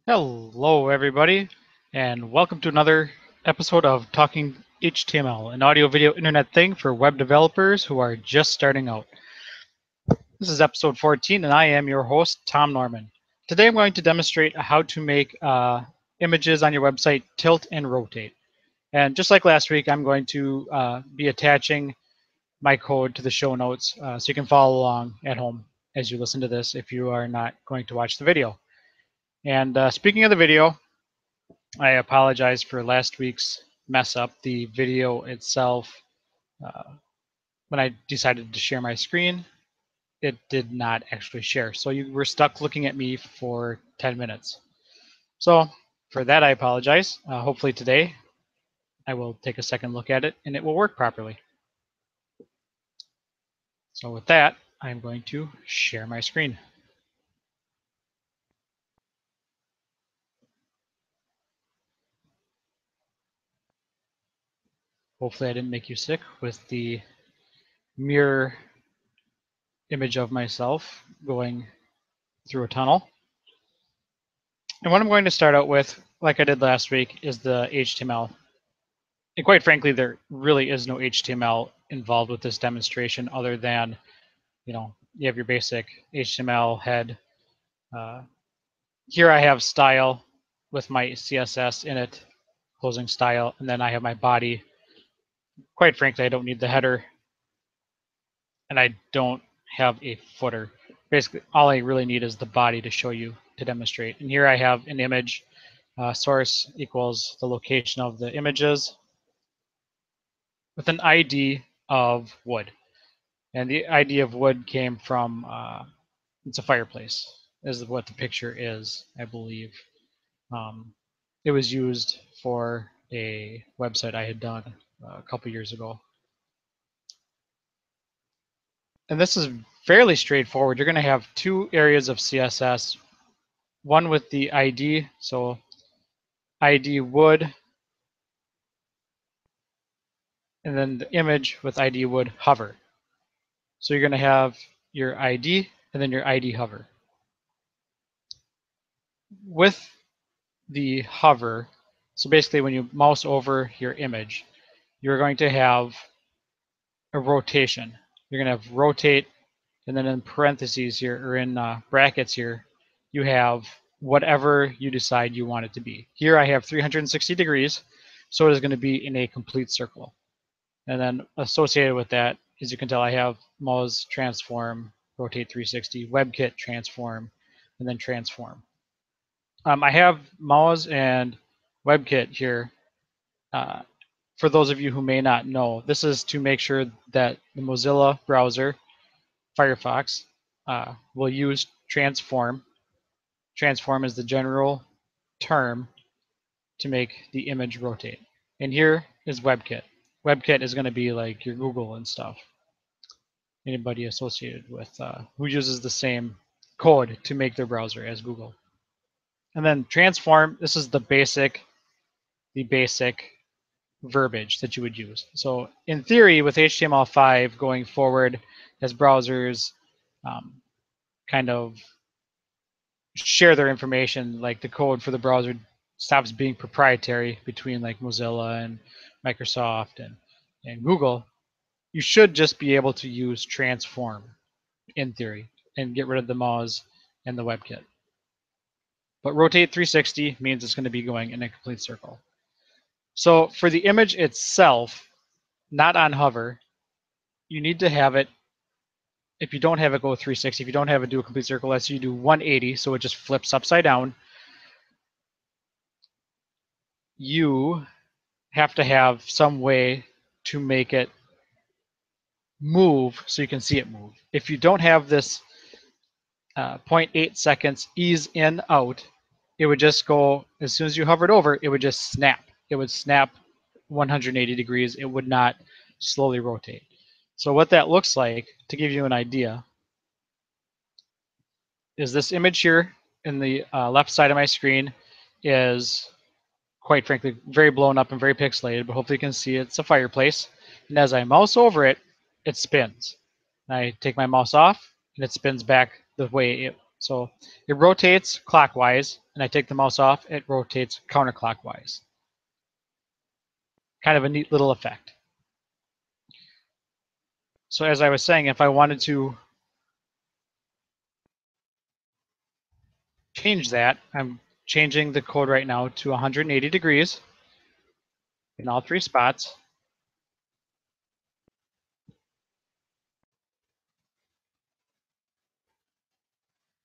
Hello, everybody, and welcome to another episode of Talking HTML, an audio-video internet thing for web developers who are just starting out. This is episode 14, and I am your host, Tom Norman. Today I'm going to demonstrate how to make images on your website tilt and rotate. And just like last week, I'm going to be attaching my code to the show notes so you can follow along at home as you listen to this if you are not going to watch the video. And speaking of the video, I apologize for last week's mess up. The video itself, uh, when I decided to share my screen, it did not actually share. So you were stuck looking at me for 10 minutes. So for that, I apologize. Hopefully today, I will take a second look at it and it will work properly. So with that, I'm going to share my screen. Hopefully I didn't make you sick with the mirror image of myself going through a tunnel. And what I'm going to start out with, like I did last week, is the HTML. And quite frankly, there really is no HTML involved with this demonstration other than, you have your basic HTML head. Here I have style with my CSS in it, closing style, and then I have my body. Quite frankly, I don't need the header, and I don't have a footer. Basically, all I really need is the body to show you, to demonstrate. And here I have an image. Source equals the location of the images with an ID of wood. And the ID of wood came from, it's a fireplace, is what the picture is, I believe. It was used for a website I had done a couple years ago. And this is fairly straightforward. You're going to have two areas of CSS, one with the ID, so ID wood, and then the image with ID wood hover. So you're going to have your ID and then your ID hover. With the hover, so basically when you mouse over your image, you're going to have a rotation. You're going to have rotate, and then in parentheses here, or in brackets here, you have whatever you decide you want it to be. Here I have 360 degrees, so it is going to be in a complete circle. And then associated with that, as you can tell, I have Moz transform, rotate 360, WebKit transform, and then transform. I have Moz and WebKit here. For those of you who may not know, this is to make sure that the Mozilla browser, Firefox, will use transform. Transform is the general term to make the image rotate. And here is WebKit. WebKit is going to be like your Google and stuff. Anybody associated with who uses the same code to make their browser as Google. And then transform, this is the basic verbiage that you would use. So in theory, with HTML5 going forward, as browsers kind of share their information, like the code for the browser stops being proprietary between like Mozilla and Microsoft and Google, you should just be able to use transform in theory and get rid of the Moz and the WebKit. But rotate 360 means it's going to be going in a complete circle. So for the image itself, not on hover, you need to have it, if you don't have it go 360, if you don't have it do a complete circle, let's say you do 180, so it just flips upside down, you have to have some way to make it move so you can see it move. If you don't have this 0.8 seconds ease in out, it would just go, as soon as you hovered over, it would just snap. It would snap 180 degrees. It would not slowly rotate. So what that looks like, to give you an idea, is this image here in the left side of my screen is, quite frankly, very blown up and very pixelated, but hopefully you can see it's a fireplace. And as I mouse over it, it spins. And I take my mouse off, and it spins back the way it So it rotates clockwise, and I take the mouse off, it rotates counterclockwise. Kind of a neat little effect. So as I was saying, if I wanted to change that, I'm changing the code right now to 180 degrees in all 3 spots.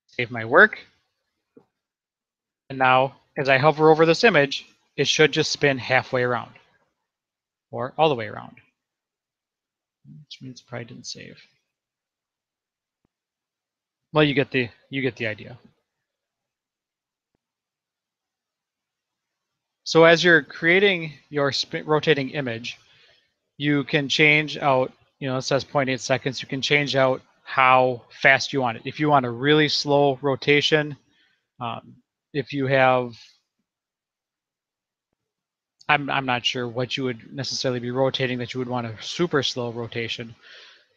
Save my work. And now, as I hover over this image, it should just spin halfway around or all the way around, which means it probably didn't save. Well, you get the idea. So as you're creating your rotating image, you can change out, it says 0.8 seconds. You can change out how fast you want it. If you want a really slow rotation, if you have, I'm not sure what you would necessarily be rotating that you would want a super slow rotation.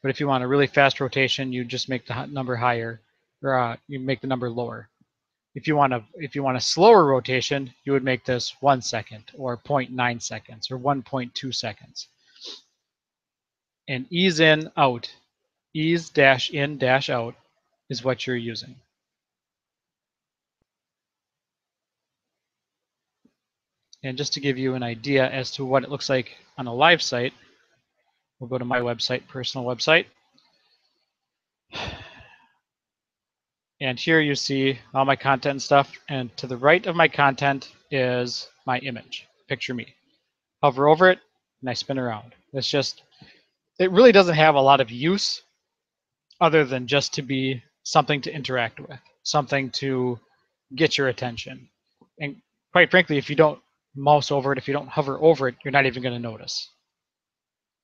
But if you want a really fast rotation, you just make the number higher, or you make the number lower. If you want a slower rotation, you would make this 1 second, or 0.9 seconds, or 1.2 seconds. And ease in, out, ease dash in dash out is what you're using. And just to give you an idea as to what it looks like on a live site, we'll go to my website, personal website. And here you see all my content and stuff. And to the right of my content is my image, picture me. Hover over it, and I spin around. It really doesn't have a lot of use other than just to be something to interact with, something to get your attention. And quite frankly, if you don't mouse over it, if you don't hover over it, you're not even going to notice.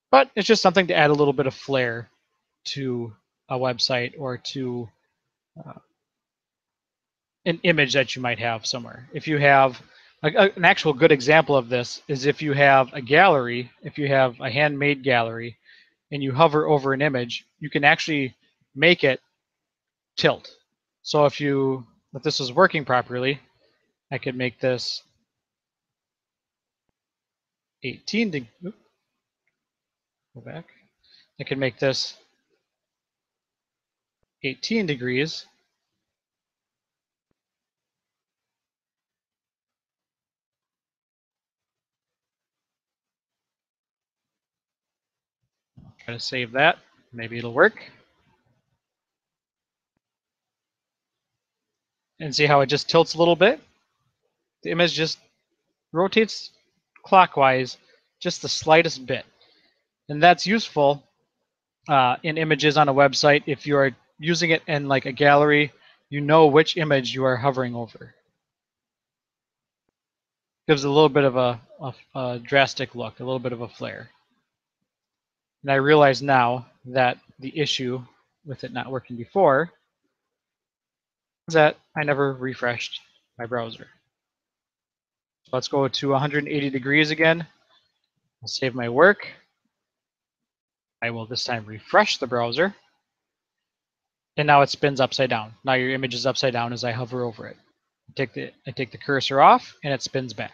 But it's just something to add a little bit of flair to a website or to an image that you might have somewhere. If you have an actual good example of this is if you have a gallery, if you have a handmade gallery and you hover over an image, you can actually make it tilt. So if this was working properly, I could make this 18 degrees. Go back. I can make this 18 degrees. Try to save that. Maybe it'll work. And see how it just tilts a little bit? The image just rotates clockwise just the slightest bit. And that's useful in images on a website. If you are using it in like a gallery, you know which image you are hovering over. Gives a little bit of a drastic look, a little bit of a flare. And I realize now that the issue with it not working before is that I never refreshed my browser. So let's go to 180 degrees again. I'll save my work. I will this time refresh the browser. And now it spins upside down. Now your image is upside down as I hover over it. I take the cursor off and it spins back.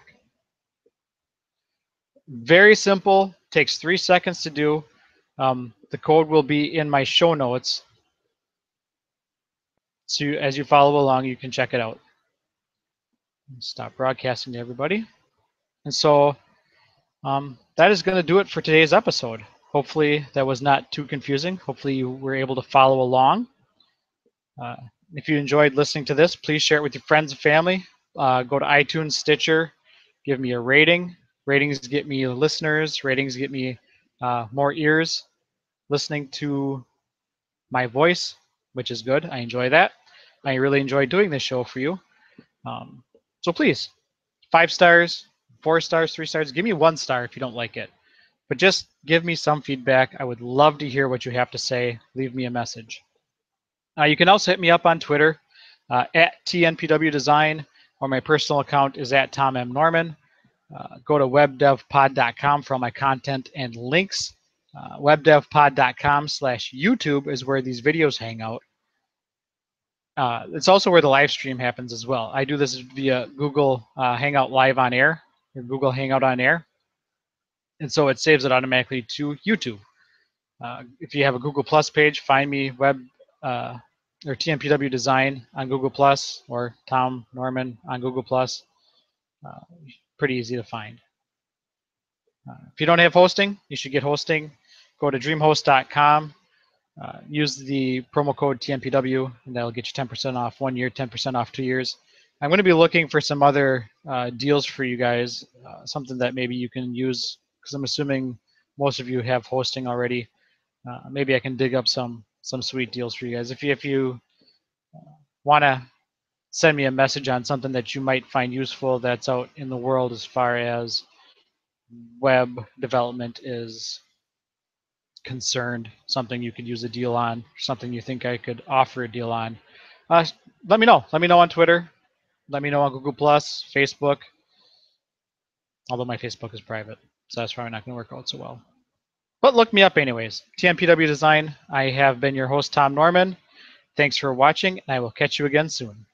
Very simple, takes 3 seconds to do. The code will be in my show notes. So as you follow along, you can check it out. Stop broadcasting to everybody. And so that is going to do it for today's episode. Hopefully that was not too confusing. Hopefully you were able to follow along. If you enjoyed listening to this, please share it with your friends and family. Go to iTunes, Stitcher, give me a rating. Ratings get me listeners. Ratings get me more ears listening to my voice, which is good. I enjoy that. I really enjoy doing this show for you. So please, 5 stars, 4 stars, 3 stars. Give me 1 star if you don't like it. But just give me some feedback. I would love to hear what you have to say. Leave me a message. You can also hit me up on Twitter at TNPW Design, or my personal account is at Tom M. Norman. Go to webdevpod.com for all my content and links. Webdevpod.com/YouTube is where these videos hang out. It's also where the live stream happens as well. I do this via Google Hangout Live on Air, or Google Hangout on Air. And so it saves it automatically to YouTube. If you have a Google Plus page, find me web or TMPW Design on Google Plus, or Tom Norman on Google Plus. Pretty easy to find. If you don't have hosting, you should get hosting. Go to dreamhost.com. Use the promo code TMPW, and that'll get you 10% off 1 year, 10% off 2 years. I'm going to be looking for some other deals for you guys, something that maybe you can use, because I'm assuming most of you have hosting already. Maybe I can dig up some sweet deals for you guys. If you want to send me a message on something that you might find useful that's out in the world as far as web development is concerned, something you could use a deal on, something you think I could offer a deal on, let me know. Let me know on Twitter. Let me know on Google Plus, Facebook. Although my Facebook is private, so that's probably not going to work out so well. But look me up anyways. TMPW Design. I have been your host, Tom Norman. Thanks for watching, and I will catch you again soon.